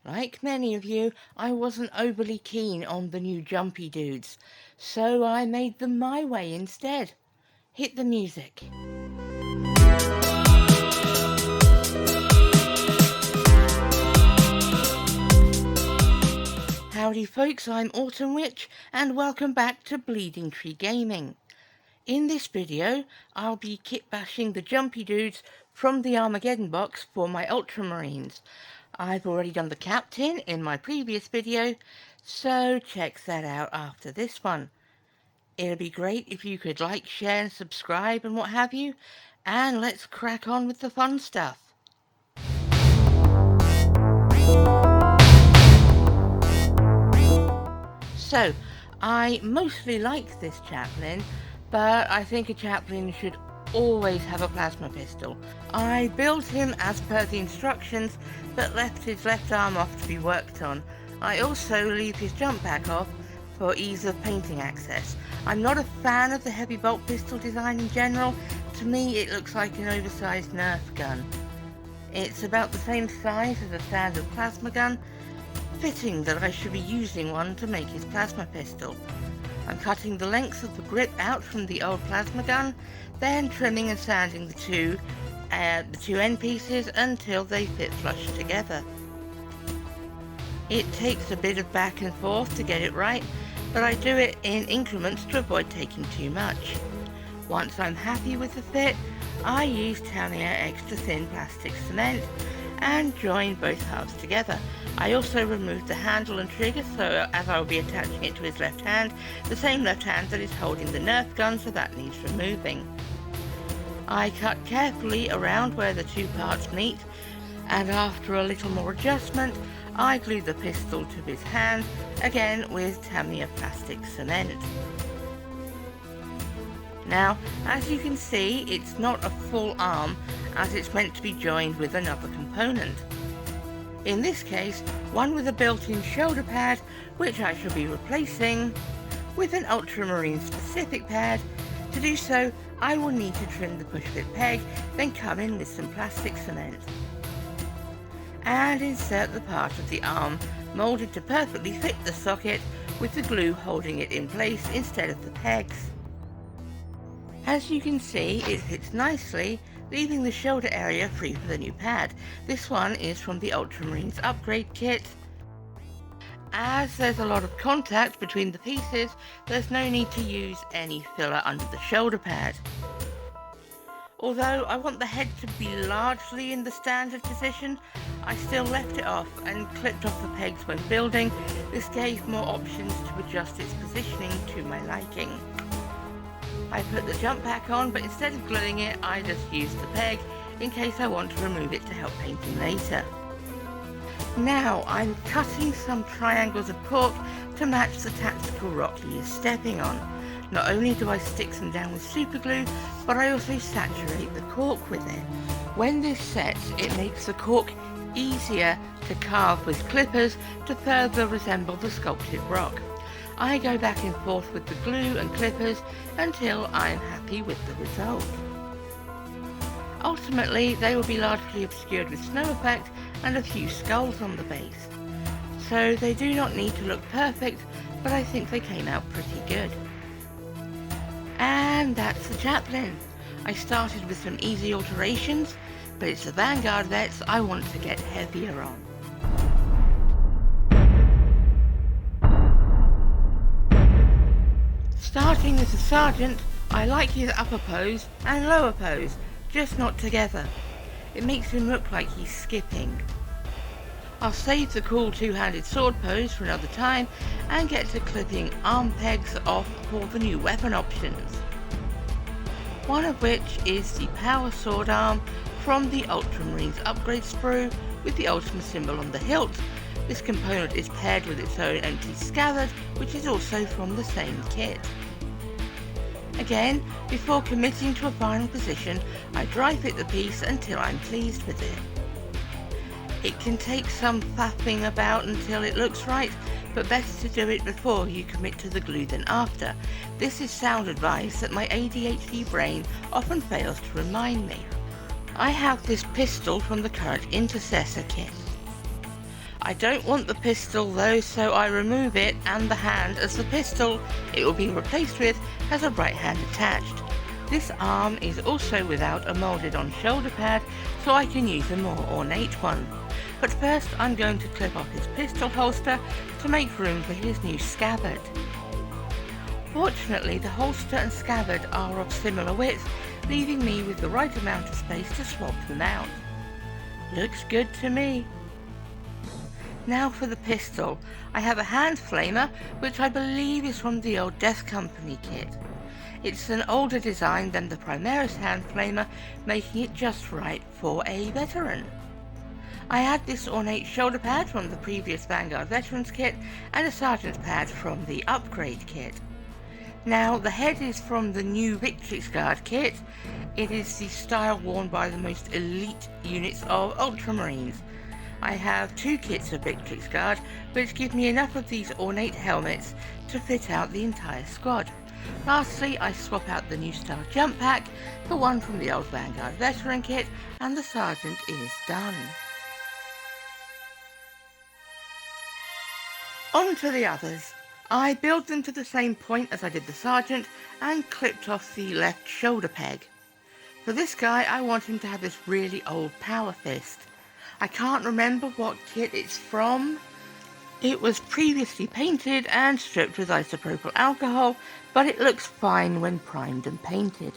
Like many of you, I wasn't overly keen on the new jumpy dudes, so I made them my way instead. Hit the music. Howdy folks, I'm Autumn Witch and welcome back to Bleeding Tree Gaming. In this video, I'll be kit bashing the jumpy dudes from the Armageddon box for my Ultramarines. I've already done the captain in my previous video, so check that out after this one. It'd be great if you could like, share and subscribe and what have you, and let's crack on with the fun stuff. So, I mostly like this chaplain, but I think a chaplain should always have a plasma pistol. I built him as per the instructions, but left his left arm off to be worked on. I also leave his jump pack off for ease of painting access. I'm not a fan of the heavy bolt pistol design in general. To me it looks like an oversized Nerf gun. It's about the same size as a standard plasma gun. Fitting that I should be using one to make his plasma pistol. I'm cutting the length of the grip out from the old plasma gun, then trimming and sanding the two end pieces until they fit flush together. It takes a bit of back and forth to get it right, but I do it in increments to avoid taking too much. Once I'm happy with the fit, I use Tamiya extra thin plastic cement and join both halves together. I also removed the handle and trigger, so as I will be attaching it to his left hand, the same left hand that is holding the Nerf gun, so that needs removing. I cut carefully around where the two parts meet, and after a little more adjustment, I glue the pistol to his hand, again with Tamiya plastic cement. Now, as you can see, it's not a full arm, as it's meant to be joined with another component. In this case, one with a built-in shoulder pad, which I shall be replacing with an Ultramarine specific pad. To do so, I will need to trim the push-fit peg, then come in with some plastic cement and insert the part of the arm moulded to perfectly fit the socket, with the glue holding it in place instead of the pegs. As you can see, it fits nicely, leaving the shoulder area free for the new pad. This one is from the Ultramarines upgrade kit. As there's a lot of contact between the pieces, there's no need to use any filler under the shoulder pad. Although I want the head to be largely in the standard position, I still left it off and clipped off the pegs when building. This gave more options to adjust its positioning to my liking. I put the jump pack on, but instead of gluing it, I just used the peg in case I want to remove it to help painting later. Now I'm cutting some triangles of cork to match the tactical rock he is stepping on. Not only do I stick them down with super glue, but I also saturate the cork with it. When this sets, it makes the cork easier to carve with clippers to further resemble the sculpted rock. I go back and forth with the glue and clippers until I am happy with the result. Ultimately, they will be largely obscured with snow effect and a few skulls on the base. So they do not need to look perfect, but I think they came out pretty good. And that's the chaplain. I started with some easy alterations, but it's the Vanguard vets I want to get heavier on. Starting with the sergeant, I like his upper pose and lower pose, just not together. It makes him look like he's skipping. I'll save the cool two-handed sword pose for another time and get to clipping arm pegs off for the new weapon options. One of which is the power sword arm from the Ultramarines upgrade sprue with the Ultima symbol on the hilt. This component is paired with its own empty scabbard, which is also from the same kit. Again, before committing to a final position, I dry fit the piece until I'm pleased with it. It can take some faffing about until it looks right, but better to do it before you commit to the glue than after. This is sound advice that my ADHD brain often fails to remind me. I have this pistol from the current Intercessor kit. I don't want the pistol though, so I remove it, and the hand as the pistol it will be replaced with has a right hand attached. This arm is also without a moulded on shoulder pad, so I can use a more ornate one. But first I'm going to clip off his pistol holster to make room for his new scabbard. Fortunately, the holster and scabbard are of similar width, leaving me with the right amount of space to swap them out. Looks good to me. Now for the pistol. I have a hand flamer, which I believe is from the old Death Company kit. It's an older design than the Primaris hand flamer, making it just right for a veteran. I had this ornate shoulder pad from the previous Vanguard Veterans kit and a Sergeant's pad from the upgrade kit. Now the head is from the new Victrix Guard kit. It is the style worn by the most elite units of Ultramarines. I have 2 kits of Victrix Guard, which give me enough of these ornate helmets to fit out the entire squad. Lastly, I swap out the new style jump pack, the one from the old Vanguard Veteran kit, and the Sergeant is done. On to the others. I build them to the same point as I did the Sergeant and clipped off the left shoulder peg. For this guy, I want him to have this really old power fist. I can't remember what kit it's from. It was previously painted and stripped with isopropyl alcohol, but it looks fine when primed and painted.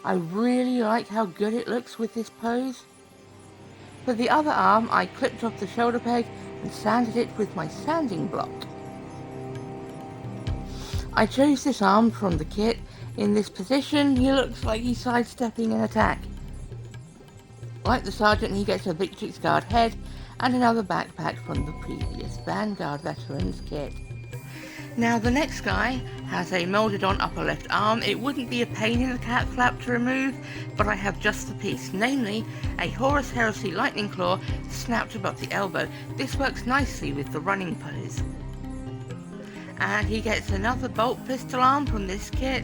I really like how good it looks with this pose. For the other arm, I clipped off the shoulder peg and sanded it with my sanding block. I chose this arm from the kit. In this position, he looks like he's sidestepping an attack. Like the Sergeant, he gets a Victrix Guard head and another backpack from the previous Vanguard Veterans kit. Now the next guy has a moulded on upper left arm. It wouldn't be a pain in the cat flap to remove, but I have just the piece, namely a Horus Heresy lightning claw snapped above the elbow. This works nicely with the running pose. And he gets another bolt pistol arm from this kit.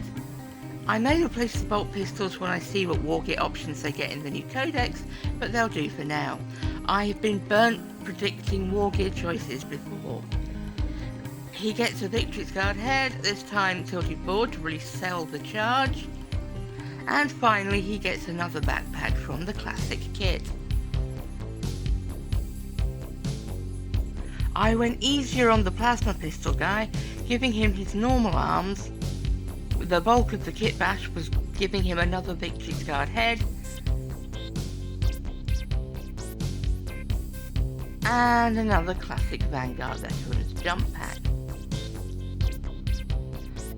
I may replace the bolt pistols when I see what wargear options they get in the new codex, but they'll do for now. I've been burnt predicting wargear choices before. He gets a Victrix Guard head, this time tilted forward to really sell the charge. And finally he gets another backpack from the classic kit. I went easier on the plasma pistol guy, giving him his normal arms. The bulk of the kit bash was giving him another Victrix Guard head and another classic Vanguard Veterans jump pack.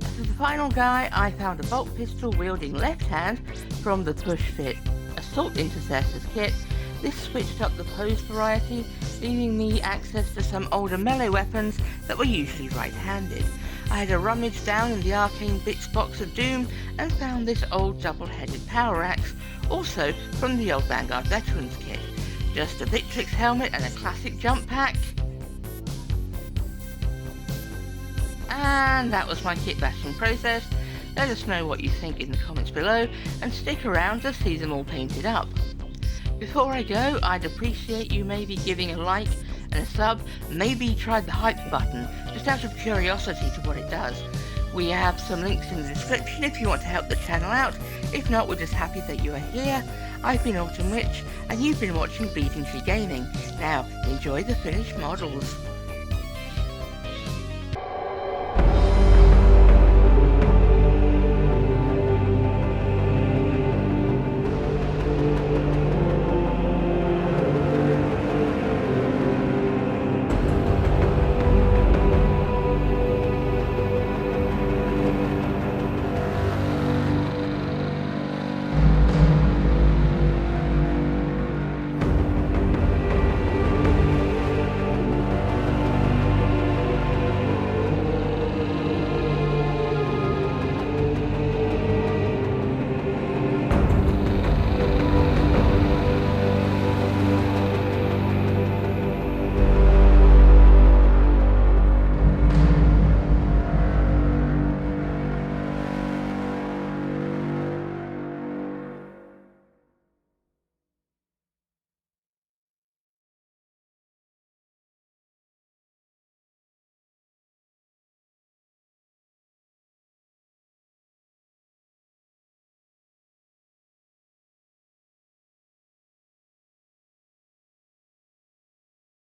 For the final guy, I found a bolt pistol wielding left hand from the Push Fit Assault Intercessors kit. This switched up the pose variety, leaving me access to some older melee weapons that were usually right-handed. I had a rummage down in the Arcane Bits box of Doom and found this old double-headed power axe, also from the old Vanguard Veterans kit. Just a Victrix helmet and a classic jump pack. And that was my kit bashing process. Let us know what you think in the comments below and stick around to see them all painted up. Before I go, I'd appreciate you maybe giving a like and a sub, maybe try the hype button, just out of curiosity to what it does. We have some links in the description if you want to help the channel out. If not, we're just happy that you are here. I've been Autumn Witch, and you've been watching Bleeding Tree Gaming. Now, enjoy the finished models.